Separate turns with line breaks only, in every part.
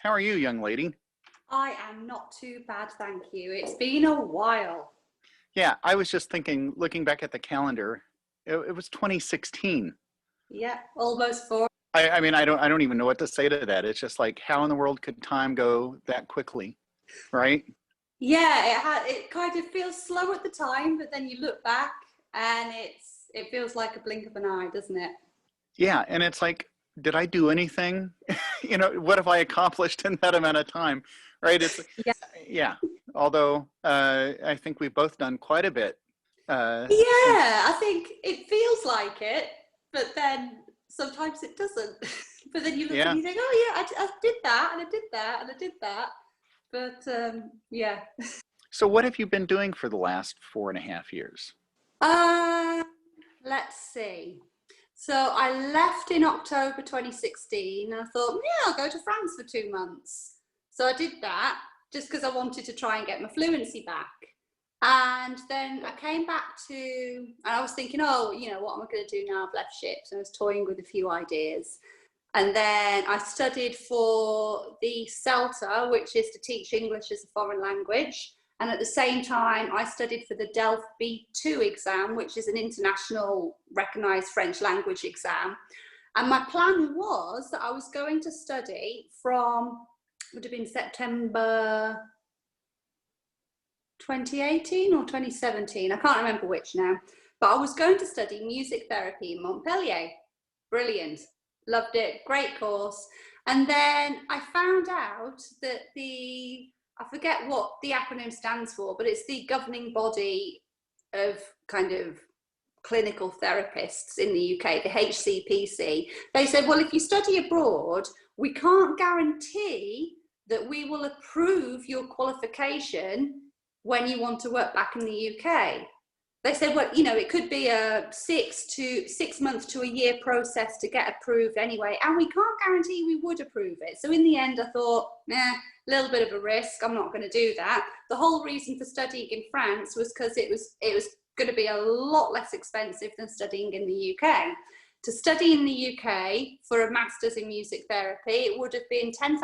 How are you, young lady?
I am not too bad, thank you. It's been a while.
Yeah, I was just thinking, looking back at the calendar, it was 2016.
Yeah, almost four.
I mean, I don't even know what to say to that. It's just like, how in the world could time go that quickly, right?
Yeah, it kind of feels slow at the time, but then you look back and it feels like a blink of an eye, doesn't it?
Yeah, and it's like, did I do anything? What have I accomplished in that amount of time, right? It's
Yeah.
yeah. Although I think we've both done quite a bit since.
Yeah, I think it feels like it, but then sometimes it doesn't. But then you look and
Yeah.
you think, oh yeah, I did that and I did that and I did that. But yeah.
So what have you been doing for the last 4.5 years?
Uh, let's see. So I left in October 2016 and I thought, yeah, I'll go to France for 2 months. So I did that just because I wanted to try and get my fluency back. And then I came back and I was thinking, oh, what am I going to do now? I've left ships, and I was toying with a few ideas. And then I studied for the CELTA, which is to teach English as a foreign language. And at the same time, I studied for the DELF B2 exam, which is an international recognized French language exam. And my plan was that I was going to study from, would have been September 2018 or 2017. I can't remember which now. But I was going to study music therapy in Montpellier. Brilliant. Loved it. Great course. And then I found out that I forget what the acronym stands for, but it's the governing body of kind of clinical therapists in the UK, the HCPC. They said, well, if you study abroad, we can't guarantee that we will approve your qualification when you want to work back in the UK. They said, well, it could be a 6 months to a year process to get approved anyway, and we can't guarantee we would approve it. So in the end, I thought, a little bit of a risk. I'm not going to do that. The whole reason for studying in France was because it was going to be a lot less expensive than studying in the UK. To study in the UK for a master's in music therapy, it would have been £10,000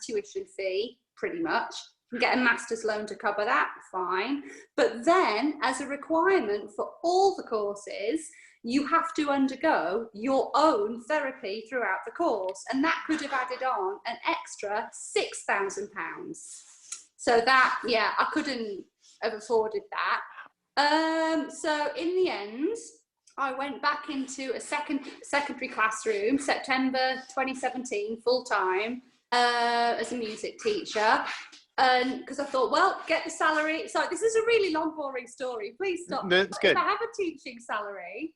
tuition fee, pretty much. Get a master's loan to cover that, fine. But then, as a requirement for all the courses, you have to undergo your own therapy throughout the course. And that could have added on an extra £6,000. So that, yeah, I couldn't have afforded that. So in the end, I went back into a secondary classroom, September 2017, full time, as a music teacher. Because I thought, well, get the salary. So this is a really long, boring story. Please stop.
That's good.
If I have a teaching salary,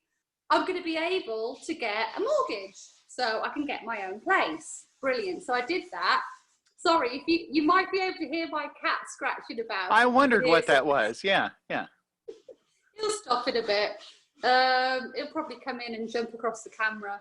I'm going to be able to get a mortgage so I can get my own place. Brilliant. So I did that. Sorry, if you might be able to hear my cat scratching about.
I wondered what that was. Yeah.
He'll stop in a bit. He'll probably come in and jump across the camera.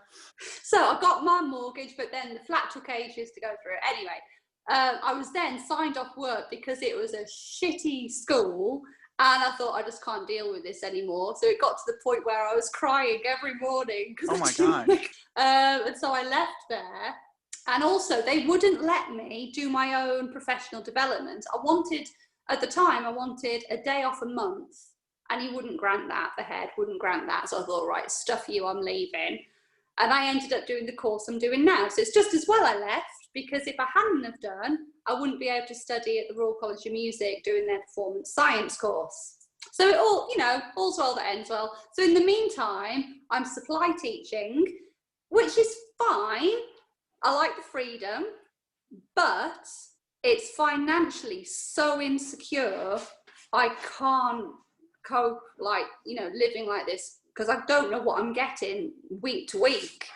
So I got my mortgage, but then the flat took ages to go through. Anyway. I was then signed off work because it was a shitty school, and I thought I just can't deal with this anymore. So it got to the point where I was crying every morning.
Oh my God.
And so I left there. And also they wouldn't let me do my own professional development. At the time, I wanted a day off a month, and he wouldn't grant that. The head wouldn't grant that. So I thought, right, stuff you, I'm leaving. And I ended up doing the course I'm doing now. So it's just as well I left, because if I hadn't have done, I wouldn't be able to study at the Royal College of Music doing their performance science course. So it all, all's well that ends well. So in the meantime, I'm supply teaching, which is fine. I like the freedom, but it's financially so insecure. I can't cope living like this, because I don't know what I'm getting week to week.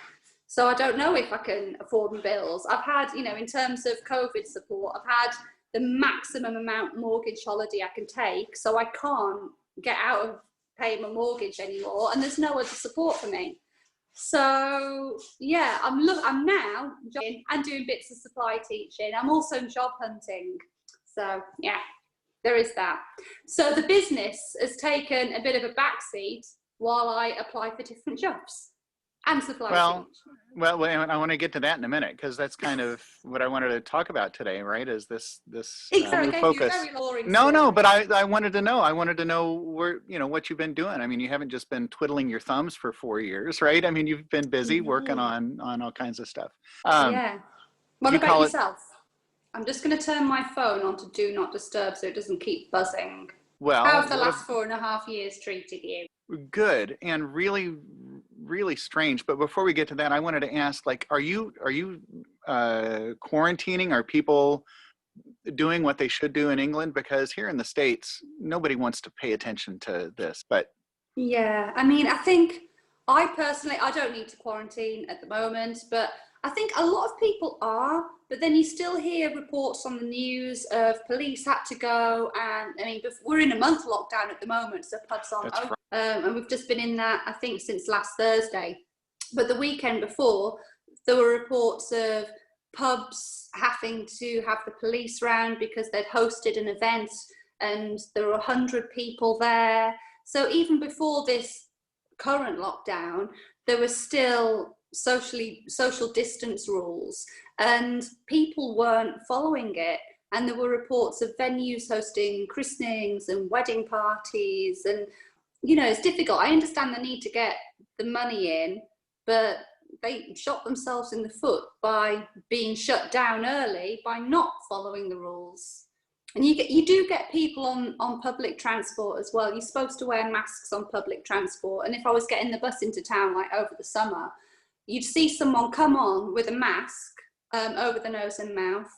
So I don't know if I can afford my bills. I've had, in terms of COVID support, I've had the maximum amount mortgage holiday I can take. So I can't get out of paying my mortgage anymore, and there's no other support for me. So yeah, I'm now doing bits of supply teaching. I'm also job hunting. So yeah, there is that. So the business has taken a bit of a backseat while I apply for different jobs. and supply
Well,
chain.
well, I want to get to that in a minute because that's kind of what I wanted to talk about today, right? Is this
Exactly,
new
I gave you a
focus?
very boring
No,
story.
but I wanted to know. I wanted to know where, what you've been doing. I mean, you haven't just been twiddling your thumbs for 4 years, right? I mean, you've been busy working
Mhm.
on all kinds of stuff. Um,
Yeah. What
you
about
call it
yourself? I'm just going to turn my phone on to do not disturb so it doesn't keep buzzing.
well.
How's the last 4.5 years treated you?
Good and really, really strange. But before we get to that, I wanted to ask, like, are you quarantining? Are people doing what they should do in England? Because here in the States, nobody wants to pay attention to this. But
Yeah, I mean, I think I personally, I don't need to quarantine at the moment, but I think a lot of people are. But then you still hear reports on the news of police had to go, and I mean, we're in a month lockdown at the moment, so pubs aren't
that's
open, and we've just been in that, I think, since last Thursday. But the weekend before, there were reports of pubs having to have the police round because they'd hosted an event and there were 100 people there. So even before this current lockdown, there were still social distance rules and people weren't following it. And there were reports of venues hosting christenings and wedding parties. And, it's difficult. I understand the need to get the money in, but they shot themselves in the foot by being shut down early by not following the rules. And you do get people on public transport as well. You're supposed to wear masks on public transport. And if I was getting the bus into town, like over the summer, you'd see someone come on with a mask over the nose and mouth,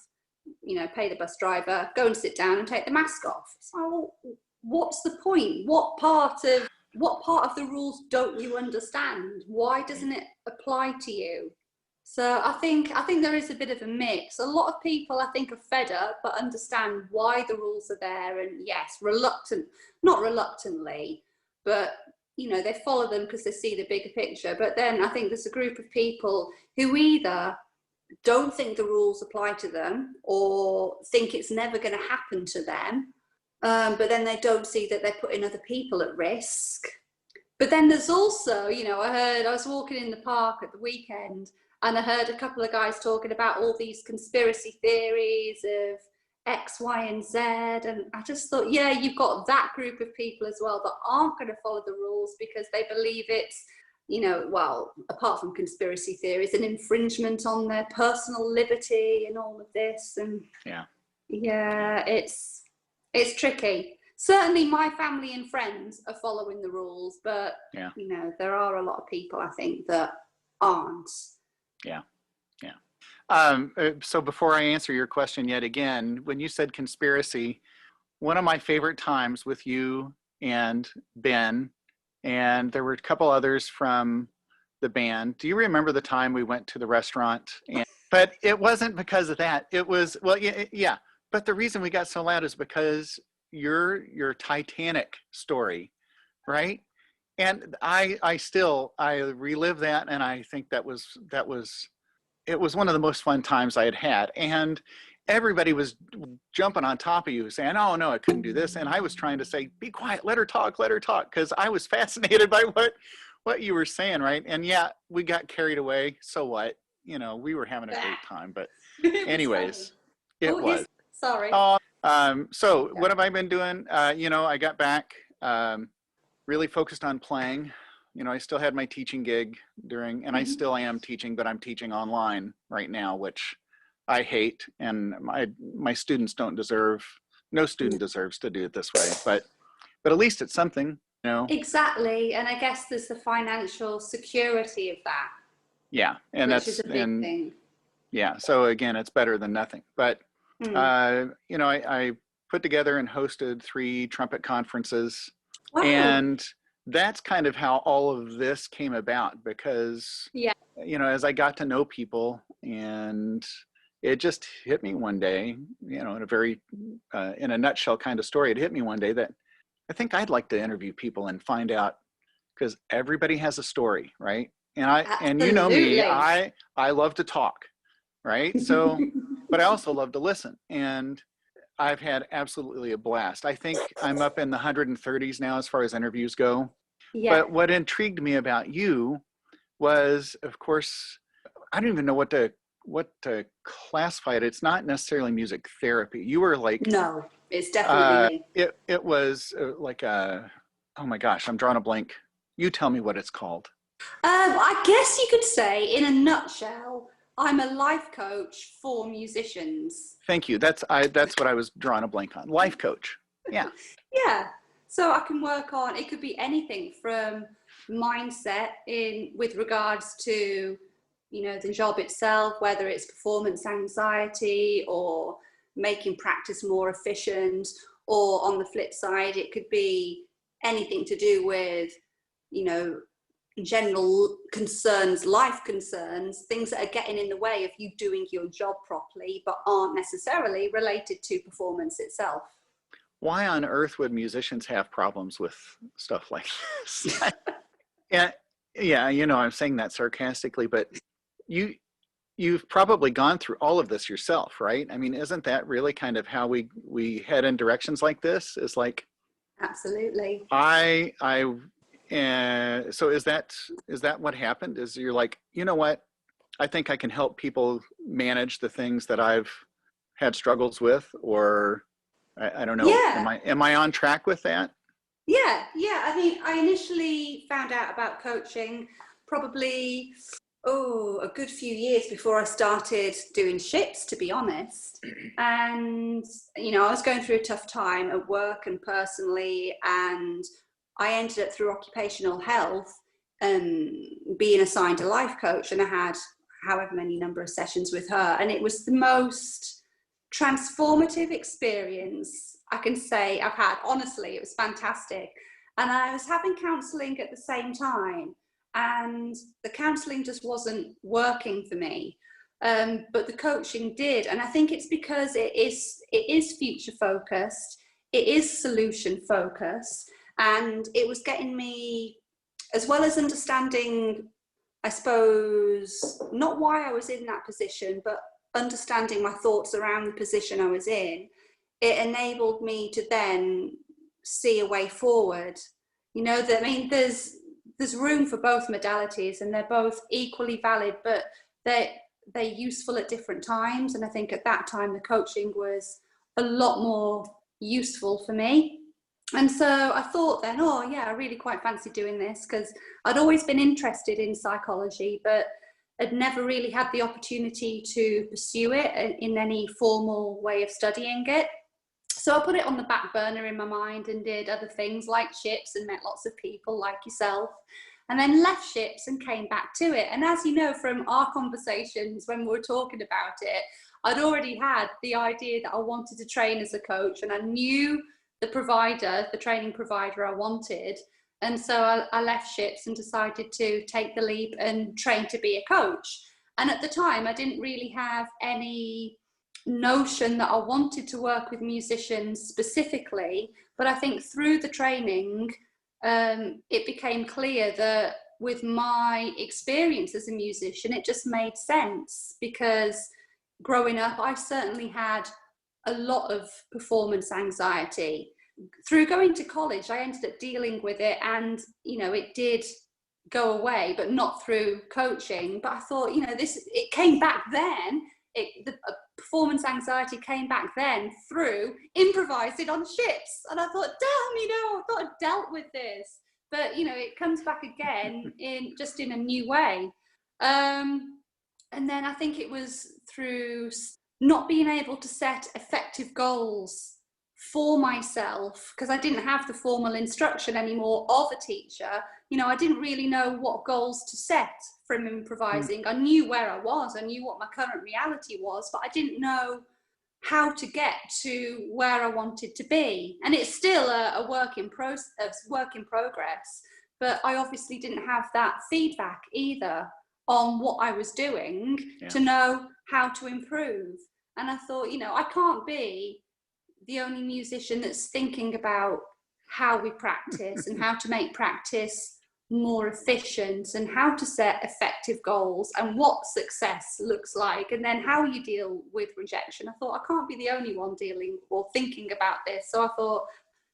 pay the bus driver, go and sit down and take the mask off. So what's the point? What part of the rules don't you understand? Why doesn't it apply to you? So I think there is a bit of a mix. A lot of people, I think, are fed up, but understand why the rules are there. And yes, not reluctantly, but they follow them because they see the bigger picture. But then I think there's a group of people who either don't think the rules apply to them or think it's never going to happen to them. But then they don't see that they're putting other people at risk. But then there's also, I was walking in the park at the weekend and I heard a couple of guys talking about all these conspiracy theories of X, Y, and Z. And I just thought, yeah, you've got that group of people as well that aren't going to follow the rules because they believe it's, well, apart from conspiracy theories, an infringement on their personal liberty and all of this. And yeah, it's tricky. Certainly my family and friends are following the rules, but there are a lot of people, I think, that aren't.
Yeah. So before I answer your question yet again, when you said conspiracy, one of my favorite times with you and Ben, and there were a couple others from the band. Do you remember the time we went to the restaurant? But it wasn't because of that. It was, well, yeah. But the reason we got so loud is because your Titanic story, right? And I relive that, and I think it was one of the most fun times I had had. And everybody was jumping on top of you saying, oh no, I couldn't do this. And I was trying to say, be quiet, let her talk, because I was fascinated by what you were saying, right? And yeah, we got carried away. So what? We were having a great time. But anyways, it was.
Sorry.
So what have I been doing? I got back, really focused on playing. I still had my teaching gig and I still am teaching, but I'm teaching online right now, which I hate. And my students no student deserves to do it this way, but at least it's something,
Exactly. And I guess there's the financial security of that.
Yeah. And
which is a big thing.
Yeah. So again, it's better than nothing, but I put together and hosted 3 trumpet conferences. Wow. And that's kind of how all of this came about because, as I got to know people, and it just hit me one day, in a very, in a nutshell kind of story, it hit me one day that I think I'd like to interview people and find out, because everybody has a story, right? And and you know me, I love to talk, right? So, but I also love to listen. And I've had absolutely a blast. I think I'm up in the 130s now as far as interviews go. Yeah. But what intrigued me about you was, of course, I don't even know what to classify it. It's not necessarily music therapy. You were like,
No, it's definitely me.
it was like a, oh my gosh, I'm drawing a blank. You tell me what it's called.
I guess you could say, in a nutshell, I'm a life coach for musicians.
Thank you. That's what I was drawing a blank on. Life coach. Yeah.
Yeah. So I can work on, it could be anything from mindset with regards to, the job itself, whether it's performance anxiety or making practice more efficient, or on the flip side, it could be anything to do with, general concerns, life concerns, things that are getting in the way of you doing your job properly, but aren't necessarily related to performance itself.
Why on earth would musicians have problems with stuff like this? Yeah, I'm saying that sarcastically, but you've probably gone through all of this yourself, right? I mean, isn't that really kind of how we head in directions like this? Is like,
absolutely.
So is that what happened? Is you're like, you know what? I think I can help people manage the things that I've had struggles with, or I don't know.
Yeah.
Am I on track with that?
Yeah. I think I initially found out about coaching probably a good few years before I started doing ships, to be honest. And I was going through a tough time at work and personally, and I ended up, through occupational health, being assigned a life coach, and I had however many number of sessions with her, and it was the most transformative experience I can say I've had. Honestly, it was fantastic. And I was having counselling at the same time, and the counselling just wasn't working for me, but the coaching did. And I think it's because it is future focused, it is solution focused, and it was getting me, as well as understanding, I suppose, not why I was in that position, but understanding my thoughts around the position I was in. It enabled me to then see a way forward. There's room for both modalities, and they're both equally valid, but they're useful at different times. And I think at that time, the coaching was a lot more useful for me. And so I thought then, I really quite fancy doing this, because I'd always been interested in psychology, but I'd never really had the opportunity to pursue it in any formal way of studying it. So I put it on the back burner in my mind and did other things like ships and met lots of people like yourself, and then left ships and came back to it. And as you know from our conversations when we were talking about it, I'd already had the idea that I wanted to train as a coach, and I knew the training provider I wanted. And so I left ships and decided to take the leap and train to be a coach. And at the time, I didn't really have any notion that I wanted to work with musicians specifically. But I think through the training, it became clear that with my experience as a musician, it just made sense, because growing up, I certainly had a lot of performance anxiety. Through going to college, I ended up dealing with it, and it did go away, but not through coaching. But I thought, it came back then. The performance anxiety came back then through improvising on ships, and I thought, damn, I thought I'd dealt with this, but it comes back again in a new way. And then I think it was through not being able to set effective goals for myself, because I didn't have the formal instruction anymore of a teacher. I didn't really know what goals to set from improvising. I knew where I was, I knew what my current reality was, but I didn't know how to get to where I wanted to be. And it's still a work in progress, but I obviously didn't have that feedback either on what I was doing to know how to improve. And I thought, I can't be the only musician that's thinking about how we practice and how to make practice more efficient, and how to set effective goals, and what success looks like, and then how you deal with rejection. I thought, I can't be the only one dealing or thinking about this. So I thought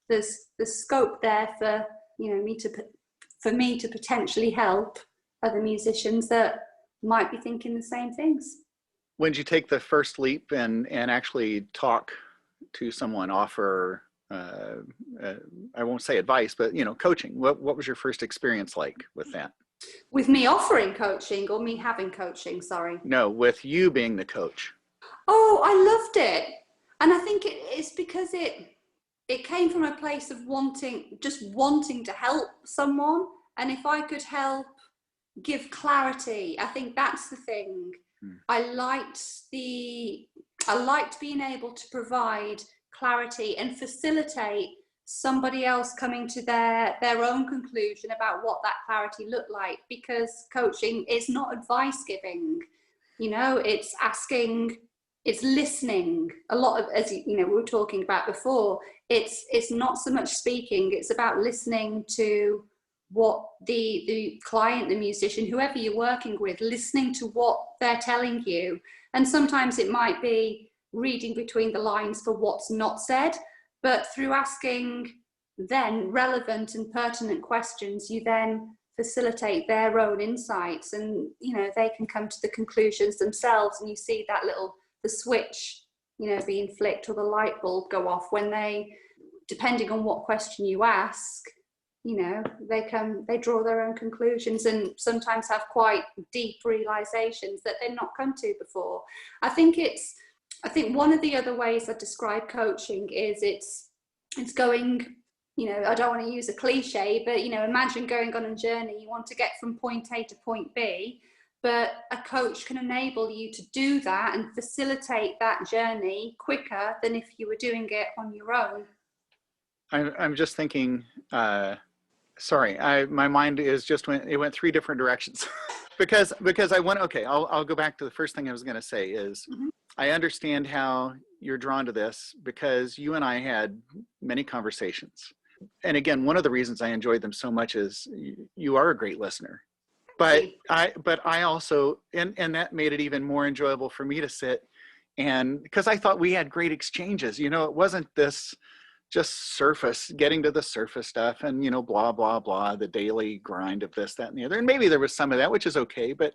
there's scope there for me to potentially help other musicians that might be thinking the same things.
When did you take the first leap and actually talk to someone, offer, I won't say advice, but, you know, coaching? What was your first experience like with that?
With me offering coaching or me having coaching, sorry?
No, with you being the coach.
Oh, I loved it. And I think it's because it came from a place of wanting to help someone. And if I could help give clarity, I think that's the thing. I liked being able to provide clarity and facilitate somebody else coming to their own conclusion about what that clarity looked like, because coaching is not advice giving, you know, it's asking, it's listening. A lot of, as you know, we were talking about before, it's not so much speaking, it's about listening to what the client, the musician, whoever you're working with, listening to what they're telling you. And sometimes it might be reading between the lines for what's not said, but through asking then relevant and pertinent questions, you then facilitate their own insights, and you know, they can come to the conclusions themselves, and you see that the switch, you know, being flicked, or the light bulb go off when they, depending on what question you ask, you know, they draw their own conclusions and sometimes have quite deep realizations that they've not come to before. I think one of the other ways I describe coaching is it's going, you know, I don't want to use a cliche, but, you know, imagine going on a journey. You want to get from point A to point B, but a coach can enable you to do that and facilitate that journey quicker than if you were doing it on your own.
I'm just thinking, sorry, my mind is just went three different directions because I went, okay, I'll go back to the first thing I was going to say is I understand how you're drawn to this because you and I had many conversations. And again, one of the reasons I enjoyed them so much is you are a great listener. But I also, and that made it even more enjoyable for me to sit, and because I thought we had great exchanges. You know, it wasn't this just getting to the surface stuff and, you know, blah, blah, blah, the daily grind of this, that, and the other. And maybe there was some of that, which is okay, but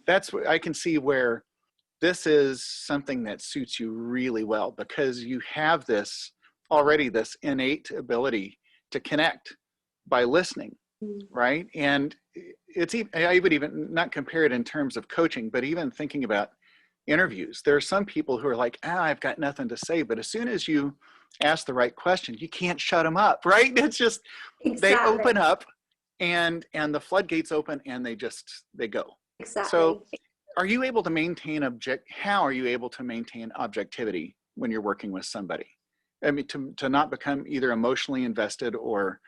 that's what I can see where this is something that suits you really well, because you have this innate ability to connect by listening, right? And I would even not compare it in terms of coaching, but even thinking about interviews. There are some people who are like, I've got nothing to say, but as soon as you ask the right question, you can't shut them up, right? It's just, They open up and the floodgates open and they go.
Exactly.
So how are you able to maintain objectivity when you're working with somebody? I mean, to not become either emotionally invested or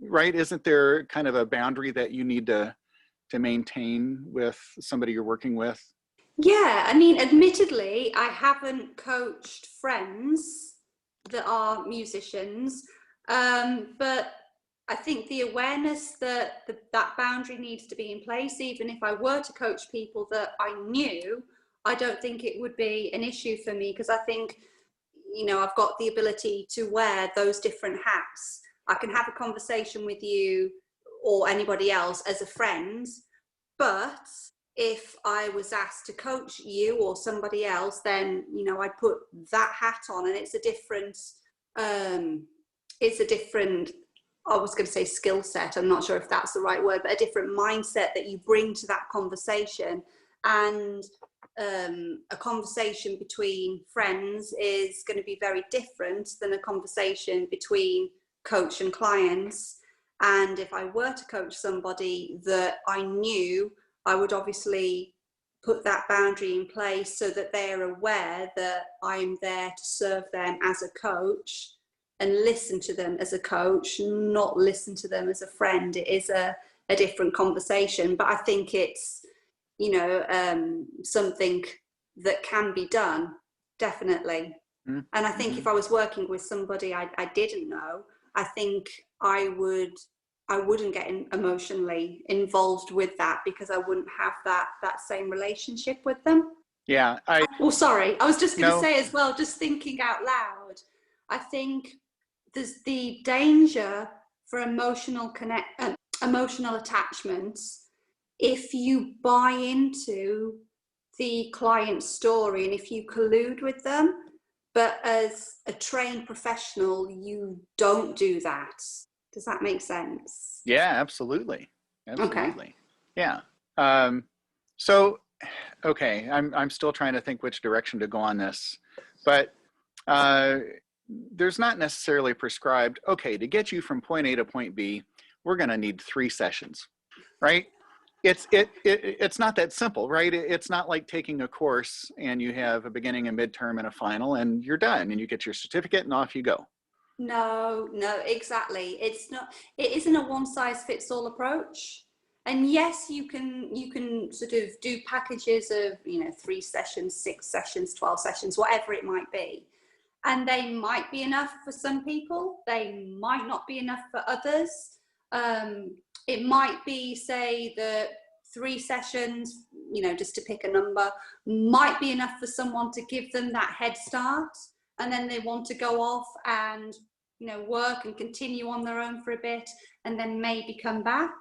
right? Isn't there kind of a boundary that you need to maintain with somebody you're working with?
Yeah, I mean, admittedly, I haven't coached friends that are musicians, but I think the awareness that that boundary needs to be in place, even if I were to coach people that I knew, I don't think it would be an issue for me, because I think, you know, I've got the ability to wear those different hats. I can have a conversation with you or anybody else as a friend, but if I was asked to coach you or somebody else, then, you know, I put that hat on, and it's a different, I was going to say skill set. I'm not sure if that's the right word, but a different mindset that you bring to that conversation. And a conversation between friends is going to be very different than a conversation between coach and clients. And if I were to coach somebody that I knew, I would obviously put that boundary in place so that they're aware that I'm there to serve them as a coach and listen to them as a coach, not listen to them as a friend. It is a different conversation, but I think it's, you know, something that can be done, definitely. And I think if I was working with somebody I didn't know, I think I wouldn't get emotionally involved with that, because I wouldn't have that same relationship with them.
Yeah.
Sorry. I was just going to say as well, just thinking out loud, I think there's the danger for emotional attachment if you buy into the client's story and if you collude with them. But as a trained professional, you don't do that. Does that make sense?
Yeah, absolutely.
Okay.
Absolutely. Yeah. So, okay, I'm still trying to think which direction to go on this, but there's not necessarily prescribed, okay, to get you from point A to point B, we're going to need 3 sessions, right? It's not that simple, right? It's not like taking a course and you have a beginning, a midterm, and a final, and you're done, and you get your certificate and off you go.
No, exactly. It's not, it isn't a one size fits all approach. And yes, you can sort of do packages of, 3 sessions, 6 sessions, 12 sessions, whatever it might be. And they might be enough for some people. They might not be enough for others. It might be, say, that 3 sessions, just to pick a number, might be enough for someone to give them that head start. And then they want to go off and, work and continue on their own for a bit and then maybe come back.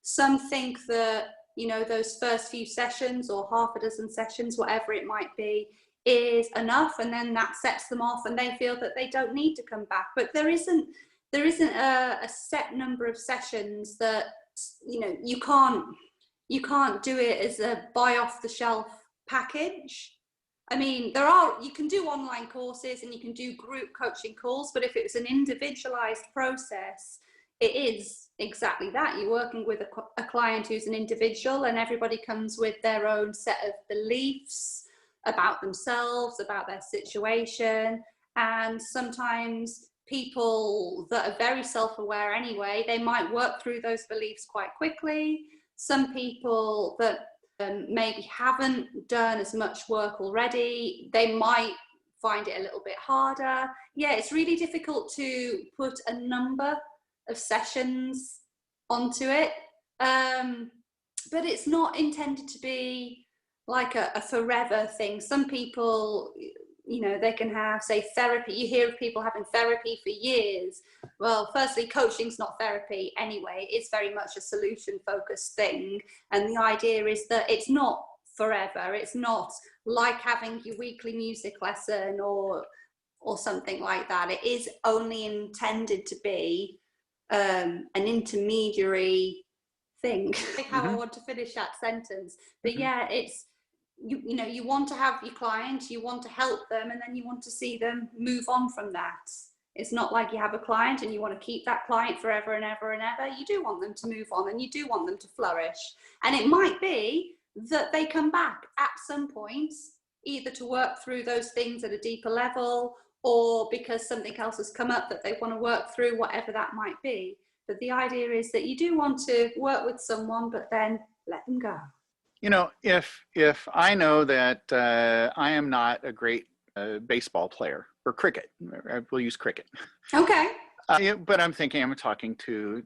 Some think that, those first few sessions or half a dozen sessions, whatever it might be, is enough, and then that sets them off and they feel that they don't need to come back. But there isn't a set number of sessions that you can't do it as a buy off the shelf package. I mean, you can do online courses and you can do group coaching calls, but if it's an individualized process, it is exactly that. You're working with a client who's an individual, and everybody comes with their own set of beliefs about themselves, about their situation. And sometimes people that are very self-aware anyway, they might work through those beliefs quite quickly. Some people that maybe haven't done as much work already, they might find it a little bit harder. Yeah, it's really difficult to put a number of sessions onto it, but it's not intended to be like a forever thing. Some people, they can have, say, therapy. You hear of people having therapy for years. Well, firstly, coaching's not therapy anyway. It's very much a solution-focused thing. And the idea is that it's not forever. It's not like having your weekly music lesson or something like that. It is only intended to be an intermediary thing. How I want to finish that sentence. But yeah, it's, you want to have your client, you want to help them, and then you want to see them move on from that. It's not like you have a client and you want to keep that client forever and ever and ever. You do want them to move on and you do want them to flourish. And it might be that they come back at some point, either to work through those things at a deeper level, or because something else has come up that they want to work through, whatever that might be. But the idea is that you do want to work with someone, but then let them go.
If I know that I am not a great baseball player, or cricket, we'll use cricket.
Okay.
But I'm thinking I'm talking to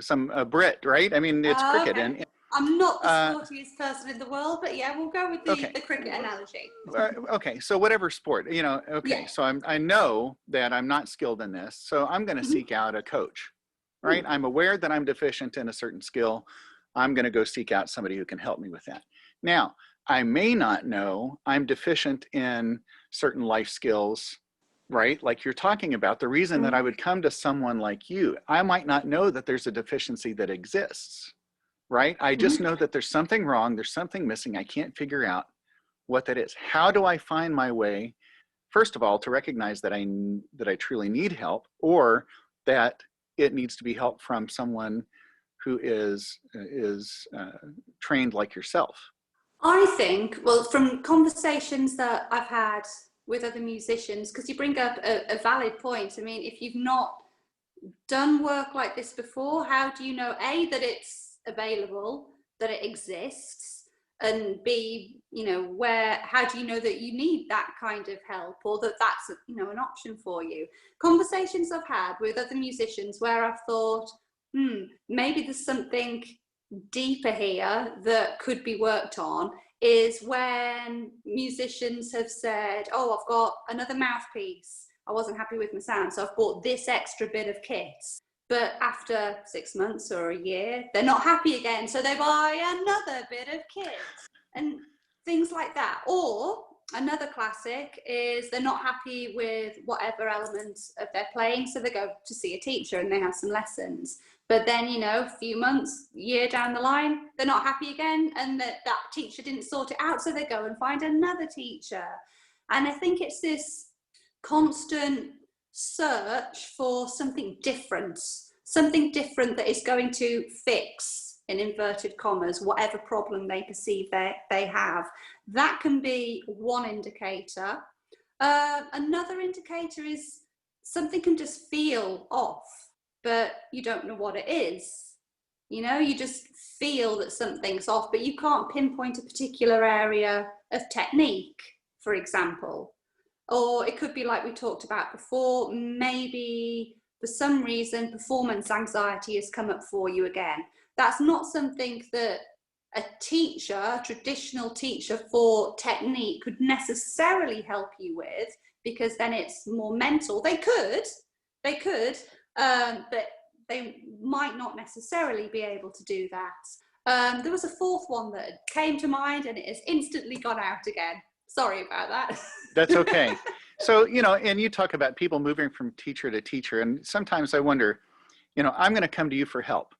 some Brit, right? I mean, it's cricket.
Okay.
And
I'm not the sportiest person in the world, but yeah, we'll go with the cricket analogy.
Okay, so whatever sport, okay, yeah. So I know that I'm not skilled in this, so I'm going to seek out a coach, right? I'm aware that I'm deficient in a certain skill. I'm going to go seek out somebody who can help me with that. Now, I may not know I'm deficient in certain life skills, right? Like you're talking about, the reason that I would come to someone like you, I might not know that there's a deficiency that exists, right? I just know that there's something wrong, there's something missing, I can't figure out what that is. How do I find my way, first of all, to recognize that I truly need help, or that it needs to be help from someone who is trained like yourself?
I think, well, from conversations that I've had with other musicians, because you bring up a valid point. I mean, if you've not done work like this before, how do you know, A, that it's available, that it exists, and B, how do you know that you need that kind of help, or that that's, an option for you? Conversations I've had with other musicians where I've thought, maybe there's something deeper here that could be worked on, is when musicians have said, oh, I've got another mouthpiece, I wasn't happy with my sound, so I've bought this extra bit of kit. but after 6 months or a year, they're not happy again. So they buy another bit of kit and things like that. Or another classic is they're not happy with whatever element of their playing. So they go to see a teacher and they have some lessons. But then, you know, a few months, year down the line, they're not happy again. And that teacher didn't sort it out. So they go and find another teacher. And I think it's this constant search for something different that is going to fix, in inverted commas, whatever problem they perceive they have. That can be one indicator. Another indicator is something can just feel off, but you don't know what it is. You know, you just feel that something's off, but you can't pinpoint a particular area of technique, for example. Or it could be like we talked about before, maybe for some reason performance anxiety has come up for you again. That's not something that a teacher, a traditional teacher for technique could necessarily help you with, because then it's more mental. They could, but they might not necessarily be able to do that. There was a fourth one that came to mind and it has instantly gone out again. Sorry about that.
That's okay. So, you know, and you talk about people moving from teacher to teacher, and sometimes I wonder, you know, I'm going to come to you for help,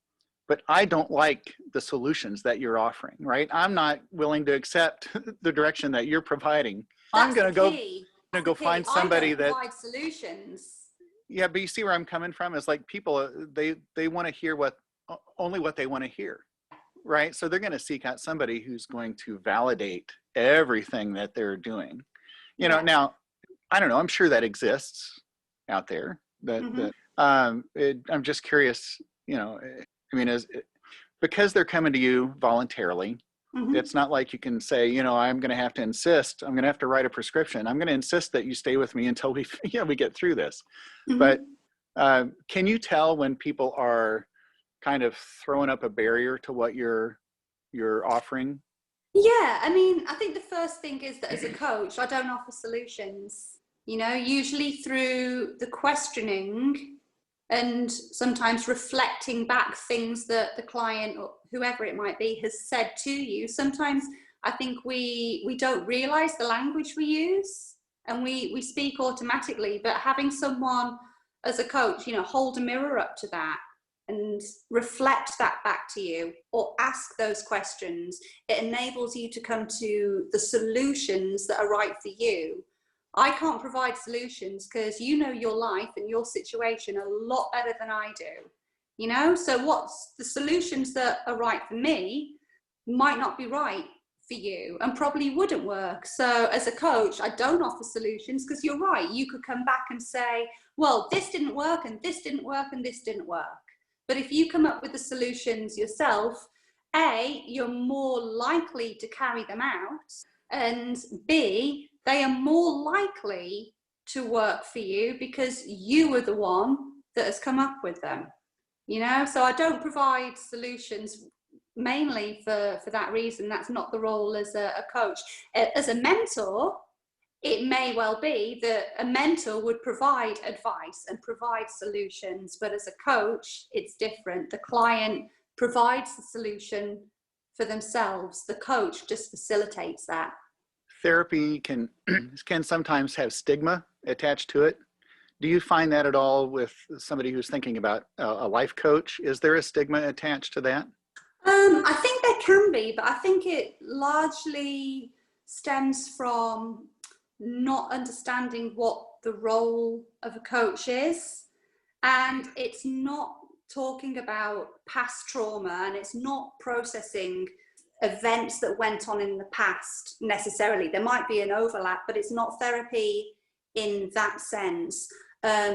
but I don't like the solutions that you're offering, right? I'm not willing to accept the direction that you're providing. I'm going to go find somebody that
provide solutions.
Yeah, but you see where I'm coming from? Is like people, they want to hear only what they want to hear, right? So they're going to seek out somebody who's going to validate everything that they're doing. You know, now, I don't know, I'm sure that exists out there. I'm just curious, you know, I mean, because they're coming to you voluntarily, it's not like you can say, you know, I'm going to have to insist, I'm going to have to write a prescription. I'm going to insist that you stay with me until we get through this. But can you tell when people are kind of throwing up a barrier to what you're offering?
Yeah, I mean, I think the first thing is that as a coach, I don't offer solutions. You know, usually through the questioning and sometimes reflecting back things that the client or whoever it might be has said to you. Sometimes I think we don't realize the language we use and we speak automatically, but having someone as a coach, you know, hold a mirror up to that and reflect that back to you or ask those questions, it enables you to come to the solutions that are right for you. I can't provide solutions because you know your life and your situation a lot better than I do, you know? So what's the solutions that are right for me might not be right for you and probably wouldn't work. So as a coach, I don't offer solutions because you're right. You could come back and say, well, this didn't work and this didn't work and this didn't work. But if you come up with the solutions yourself, A, you're more likely to carry them out, and B, they are more likely to work for you because you were the one that has come up with them. You know, so I don't provide solutions mainly for that reason. That's not the role as a coach. As a mentor, it may well be that a mentor would provide advice and provide solutions, but as a coach, it's different. The client provides the solution for themselves. The coach just facilitates that.
Therapy can sometimes have stigma attached to it. Do you find that at all with somebody who's thinking about a life coach? Is there a stigma attached to that?
I think there can be, but I think it largely stems from not understanding what the role of a coach is. And it's not talking about past trauma and it's not processing events that went on in the past necessarily. There might be an overlap, but it's not therapy in that sense.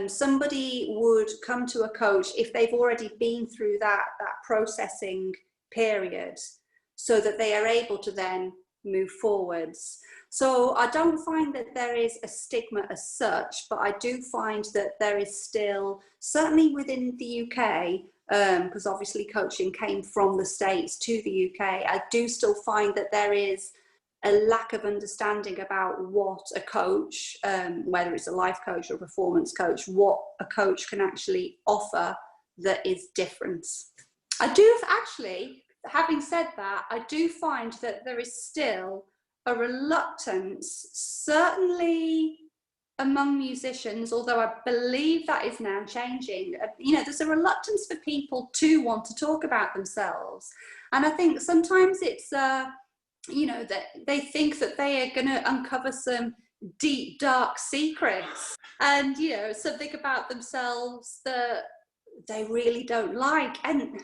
Somebody would come to a coach if they've already been through that processing period so that they are able to then move forwards. So I don't find that there is a stigma as such, but I do find that there is still, certainly within the UK, because obviously coaching came from the States to the UK, I do still find that there is a lack of understanding about what a coach, whether it's a life coach or a performance coach, what a coach can actually offer that is different. I do actually, having said that, I do find that there is still a reluctance, certainly among musicians, although I believe that is now changing. There's a reluctance for people to want to talk about themselves. And I think sometimes it's, that they think that they are going to uncover some deep, dark secrets and, something about themselves that they really don't like. And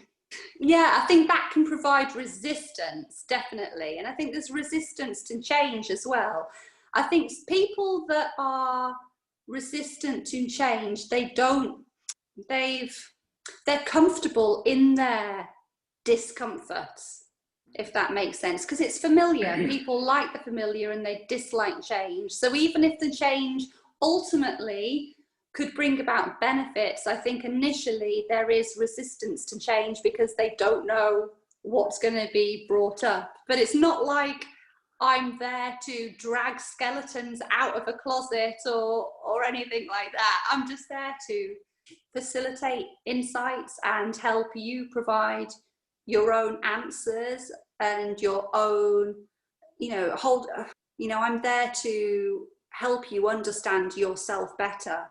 yeah, I think that can provide resistance, definitely. And I think there's resistance to change as well. I think people that are resistant to change, they're comfortable in their discomfort, if that makes sense, because it's familiar. People like the familiar and they dislike change. So even if the change ultimately could bring about benefits, I think initially there is resistance to change because they don't know what's going to be brought up. But it's not like I'm there to drag skeletons out of a closet or anything like that. I'm just there to facilitate insights and help you provide your own answers and your own, I'm there to help you understand yourself better.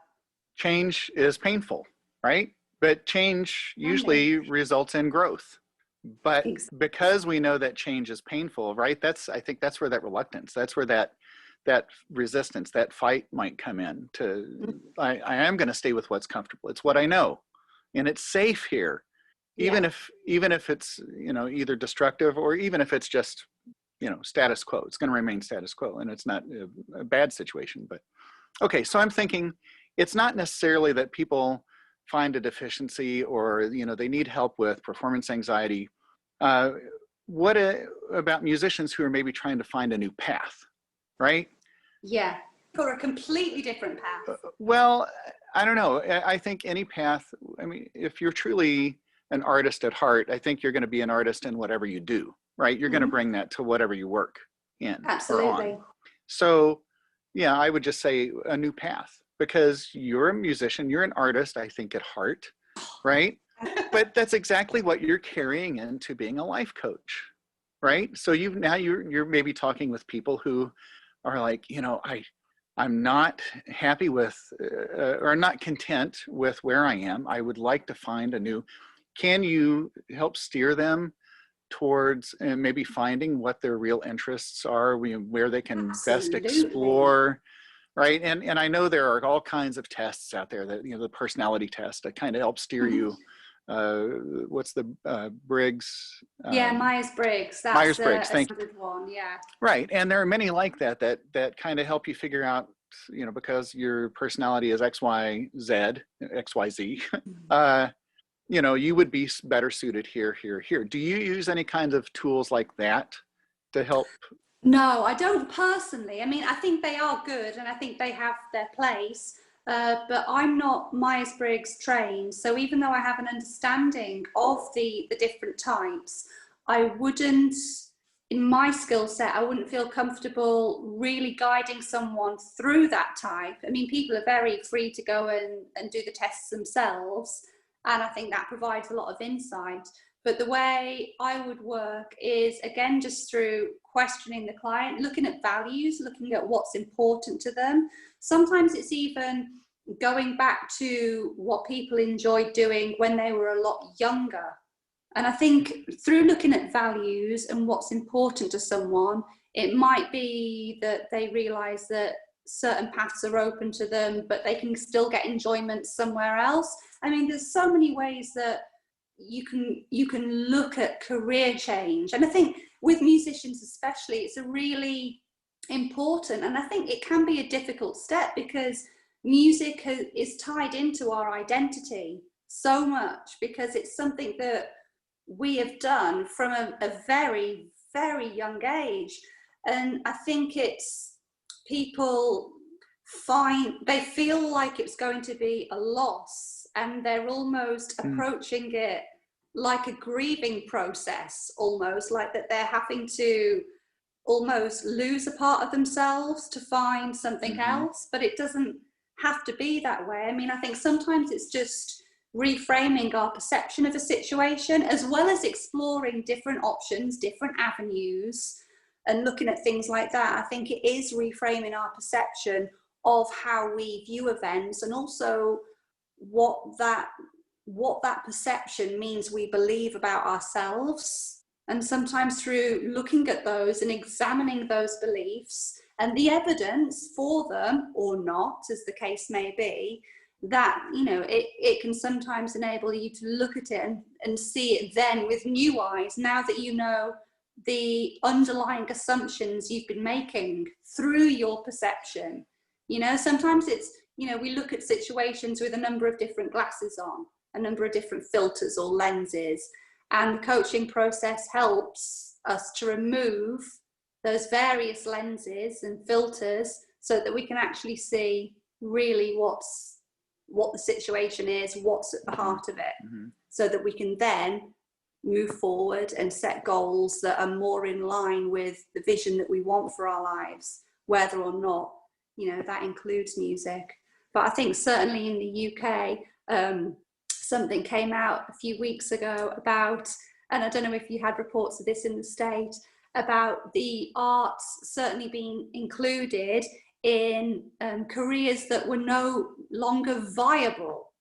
Change is painful, right? But change usually results in growth. But because we know that change is painful, right? I think that's where that reluctance, that's where that resistance, that fight might come in. I am going to stay with what's comfortable. It's what I know, and it's safe here, even if it's either destructive or even if it's just status quo. It's going to remain status quo, and it's not a bad situation. But okay, so I'm thinking it's not necessarily that people find a deficiency or they need help with performance anxiety. What about musicians who are maybe trying to find a new path, right?
Yeah, for a completely different path.
Well, I don't know. I think any path, if you're truly an artist at heart, I think you're going to be an artist in whatever you do, right? You're going to bring that to whatever you work in.
Absolutely.
Or on. So yeah, I would just say a new path, because you're a musician, you're an artist, I think, at heart, right? But that's exactly what you're carrying into being a life coach, right? So you're maybe talking with people who are like, I'm not happy with, or not content with where I am. I would like to find a new. Can you help steer them towards maybe finding what their real interests are, where they can best explore? Right, and I know there are all kinds of tests out there that the personality test that kind of helps steer you. What's the Briggs?
Myers-Briggs. That's
Myers-Briggs.
a good one. Yeah.
Right, and there are many like that kind of help you figure out, because your personality is XYZ. You would be better suited here. Do you use any kinds of tools like that to help?
No, I don't personally. I think they are good and I think they have their place, but I'm not Myers-Briggs trained. So even though I have an understanding of the different types, I wouldn't, in my skill set, I wouldn't feel comfortable really guiding someone through that type. People are very free to go and do the tests themselves. And I think that provides a lot of insight. But the way I would work is, again, just through questioning the client, looking at values, looking at what's important to them. Sometimes it's even going back to what people enjoyed doing when they were a lot younger. And I think through looking at values and what's important to someone, it might be that they realize that certain paths are open to them, but they can still get enjoyment somewhere else. There's so many ways that you can look at career change. And I think with musicians especially, it's a really important, and I think it can be a difficult step, because music is tied into our identity so much, because it's something that we have done from a very, very young age. And I think it's people they feel like it's going to be a loss, and they're almost approaching it like a grieving process, almost like that they're having to almost lose a part of themselves to find something else. But it doesn't have to be that way. I think sometimes it's just reframing our perception of a situation, as well as exploring different options, different avenues, and looking at things like that. I think it is reframing our perception of how we view events, and also what that perception means we believe about ourselves. And sometimes through looking at those and examining those beliefs and the evidence for them, or not, as the case may be, that, you know, it can sometimes enable you to look at it and see it then with new eyes, now that you know the underlying assumptions you've been making through your perception. You know, sometimes it's, you know, we look at situations with a number of different glasses on, a number of different filters or lenses, and the coaching process helps us to remove those various lenses and filters so that we can actually see really what the situation is, what's at the heart of it, so that we can then move forward and set goals that are more in line with the vision that we want for our lives, whether or not, you know, that includes music. But I think certainly in the UK, something came out a few weeks ago about, and I don't know if you had reports of this in the state, about the arts certainly being included in careers that were no longer viable.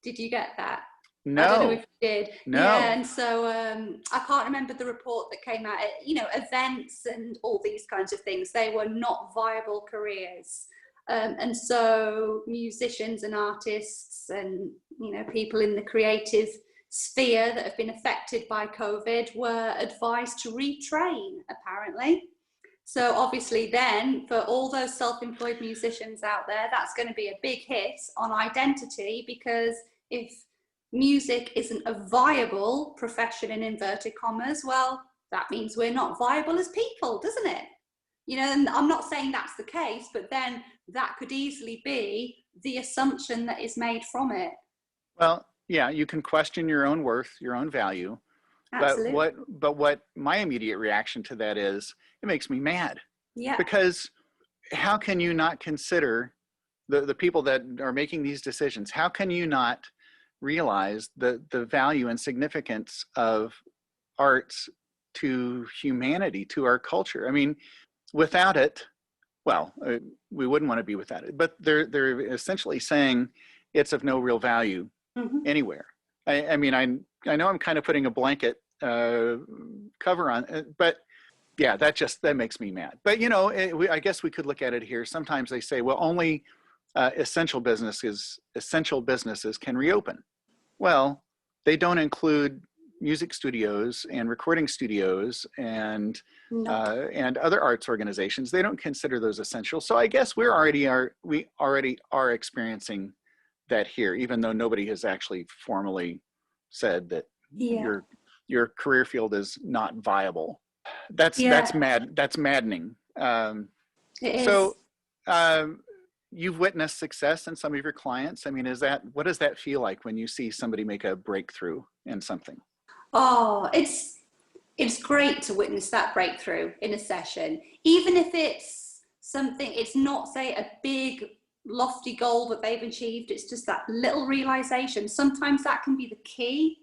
Did you get that?
No.
I don't know if you did.
No.
Yeah, and so I can't remember the report that came out. You know, events and all these kinds of things, they were not viable careers. And so musicians and artists and, you know, people in the creative sphere that have been affected by COVID were advised to retrain, apparently. So obviously then, for all those self-employed musicians out there, that's going to be a big hit on identity, because if music isn't a viable profession in inverted commas, well, that means we're not viable as people, doesn't it? You know, and I'm not saying that's the case, but then that could easily be the assumption that is made from it.
Well, yeah, you can question your own worth, your own value.
Absolutely.
But what my immediate reaction to that is, it makes me mad.
Yeah.
Because how can you not consider the people that are making these decisions? How can you not realize the value and significance of arts to humanity, to our culture? I mean, without it, well, we wouldn't want to be without it, but they're essentially saying it's of no real value anywhere. I mean, I know I'm kind of putting a blanket cover on it, but yeah, that makes me mad. But, you know, I guess we could look at it here. Sometimes they say, well, only essential businesses can reopen. Well, they don't include music studios and recording studios and other arts organizations. They don't consider those essential. So I guess we already are experiencing that here, even though nobody has actually formally said that your career field is not viable. That's maddening. So you've witnessed success in some of your clients. I mean, what does that feel like when you see somebody make a breakthrough in something?
Oh, it's great to witness that breakthrough in a session, even if it's something, it's not, say, a big lofty goal that they've achieved. It's just that little realization. Sometimes that can be the key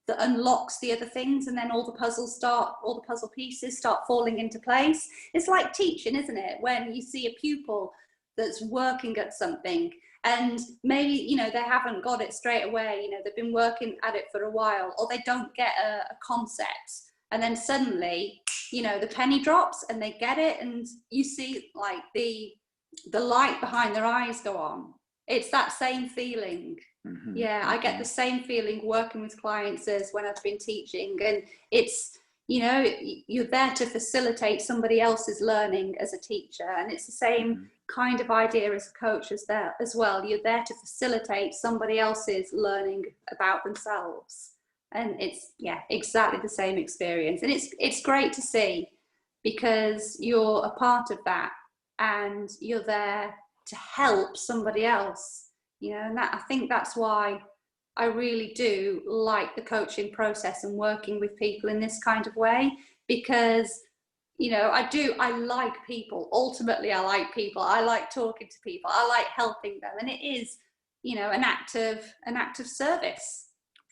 that unlocks the other things, and then all the puzzle pieces start falling into place. It's like teaching, isn't it? When you see a pupil that's working at something, and maybe, you know, they haven't got it straight away, you know, they've been working at it for a while, or they don't get a concept, and then suddenly, you know, the penny drops and they get it, and you see like the light behind their eyes go on. It's that same feeling. Yeah, I get the same feeling working with clients as when I've been teaching. And it's, you know, you're there to facilitate somebody else's learning as a teacher. And it's the same kind of idea as a coach as well. You're there to facilitate somebody else's learning about themselves. And it's, yeah, exactly the same experience. And it's great to see, because you're a part of that and you're there to help somebody else. You know, and I think that's why I really do like the coaching process and working with people in this kind of way, because, you know, I like people. Ultimately, I like people. I like talking to people. I like helping them. And it is you know, an act of service.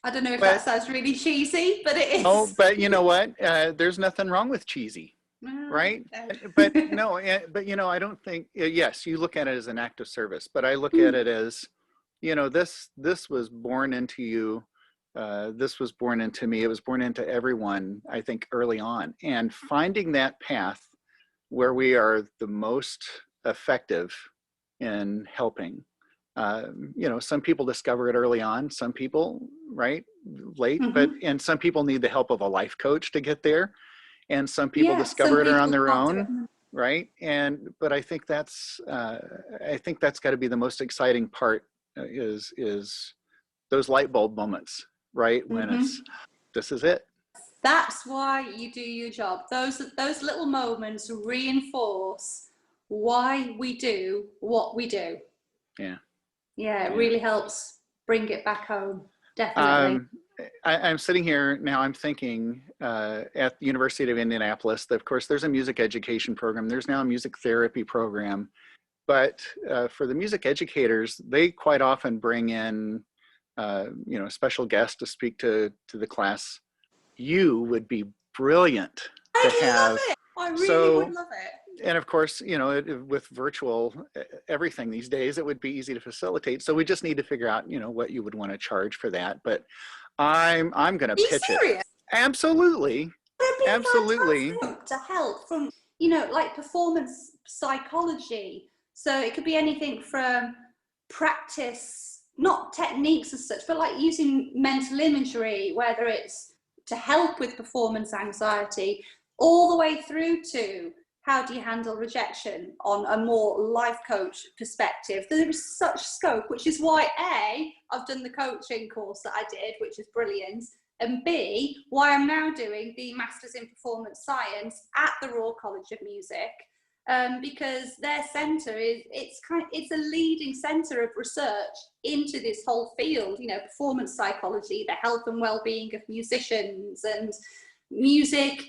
I don't know if that
But
sounds really cheesy, but it
no,
is.
but you know what? There's nothing wrong with cheesy, right? But no, but you know, I don't think, yes, you look at it as an act of service, but I look at it as, you know, this was born into you. This was born into me. It was born into everyone, I think, early on. And finding that path where we are the most effective in helping. You know, some people discover it early on, some people, right, late, but, and some people need the help of a life coach to get there. And some people
Yeah, some
discover it on
people
their
can't do it.
own, right? But I think that's got to be the most exciting part, is those light bulb moments, right? When it's, this is it.
That's why you do your job. Those little moments reinforce why we do what we do.
Yeah.
Yeah, it really helps bring it back home. Definitely.
I'm sitting here now, I'm thinking at the University of Indianapolis, of course, there's a music education program. There's now a music therapy program. But for the music educators, they quite often bring in, you know, a special guest to speak to the class. You would be brilliant to have.
Love it. I really would love it.
And of course, you know, with virtual everything these days, it would be easy to facilitate. So we just need to figure out, you know, what you would want to charge for that. But I'm going to pitch it. Absolutely. Absolutely.
To help from, you know, like performance psychology. So it could be anything from practice, not techniques as such, but like using mental imagery, whether it's to help with performance anxiety, all the way through to how do you handle rejection on a more life coach perspective. There is such scope, which is why A, I've done the coaching course that I did, which is brilliant, and B, why I'm now doing the Masters in Performance Science at the Royal College of Music, because their centre it's a leading centre of research into this whole field, you know, performance psychology, the health and well-being of musicians and music,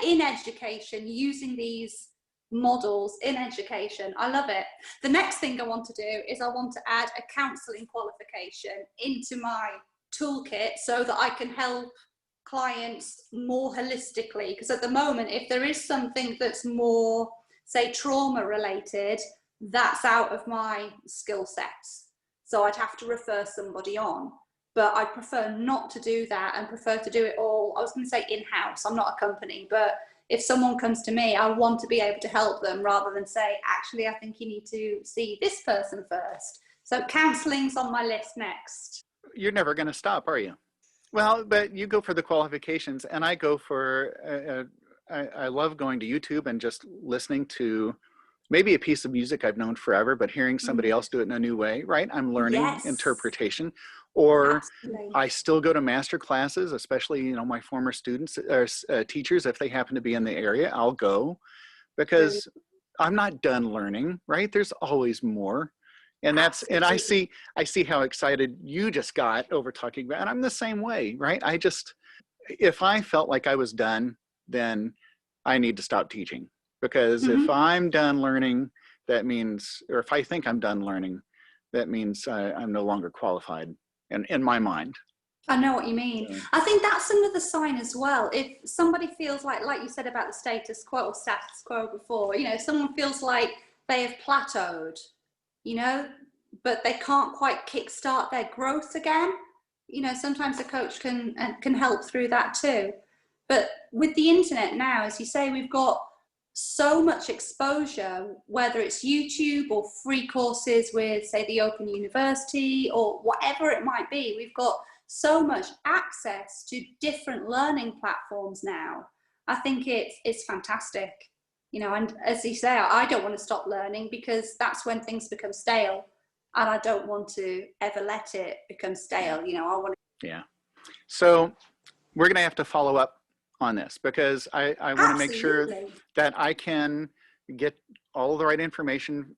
in education, using these models in education. I love it. The next thing I want to do is I want to add a counselling qualification into my toolkit so that I can help clients more holistically, because at the moment, if there is something that's more, say, trauma related, that's out of my skill sets, so I'd have to refer somebody on. But I prefer not to do that and prefer to do it all, I was going to say in-house, I'm not a company, but if someone comes to me, I want to be able to help them rather than say, actually, I think you need to see this person first. So counselling's on my list next.
You're never going to stop, are you? Well, but you go for the qualifications, and I go for, I love going to YouTube and just listening to maybe a piece of music I've known forever, but hearing somebody else do it in a new way, right? I'm learning interpretation. Or I still go to master classes, especially, you know, my former students or teachers, if they happen to be in the area, I'll go, because I'm not done learning, right? There's always more. And that's, and I see how excited you just got over talking about, and I'm the same way, right? If I felt like I was done, then I need to stop teaching, because if I'm done learning, that means, or if I think I'm done learning, that means I'm no longer qualified. And in my mind,
I know what you mean. So, I think that's another sign as well. If somebody feels like you said about the status quo before, you know, someone feels like they have plateaued, you know, but they can't quite kickstart their growth again. You know, sometimes a coach can help through that too. But with the internet now, as you say, we've got so much exposure, whether it's YouTube or free courses with, say, the Open University or whatever it might be. We've got so much access to different learning platforms now. I think it's fantastic, you know, and as you say, I don't want to stop learning, because that's when things become stale, and I don't want to ever let it become stale. You know, I want to.
Yeah. So we're going to have to follow up on this, because I want to make sure that I can get all the right information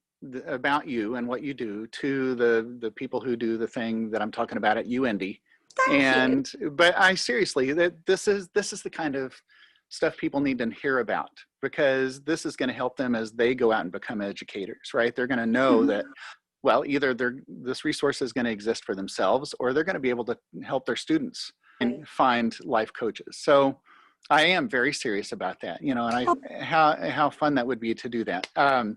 about you and what you do to the people who do the thing that I'm talking about at UIndy. But I seriously, this is the kind of stuff people need to hear about, because this is going to help them as they go out and become educators, right? They're going to know that, well, either this resource is going to exist for themselves, or they're going to be able to help their students and find life coaches. So I am very serious about that, you know, and how fun that would be to do that. Oh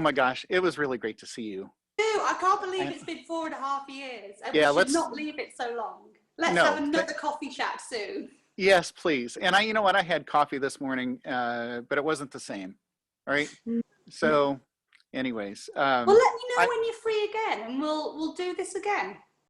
my gosh, it was really great to see you.
I can't believe it's been 4.5 years. And
yeah,
we should not leave it so long. Let's have another coffee chat soon.
Yes, please. And you know what? I had coffee this morning, but it wasn't the same. All right. So anyways.
Well, let me know when you're free again and we'll do this again.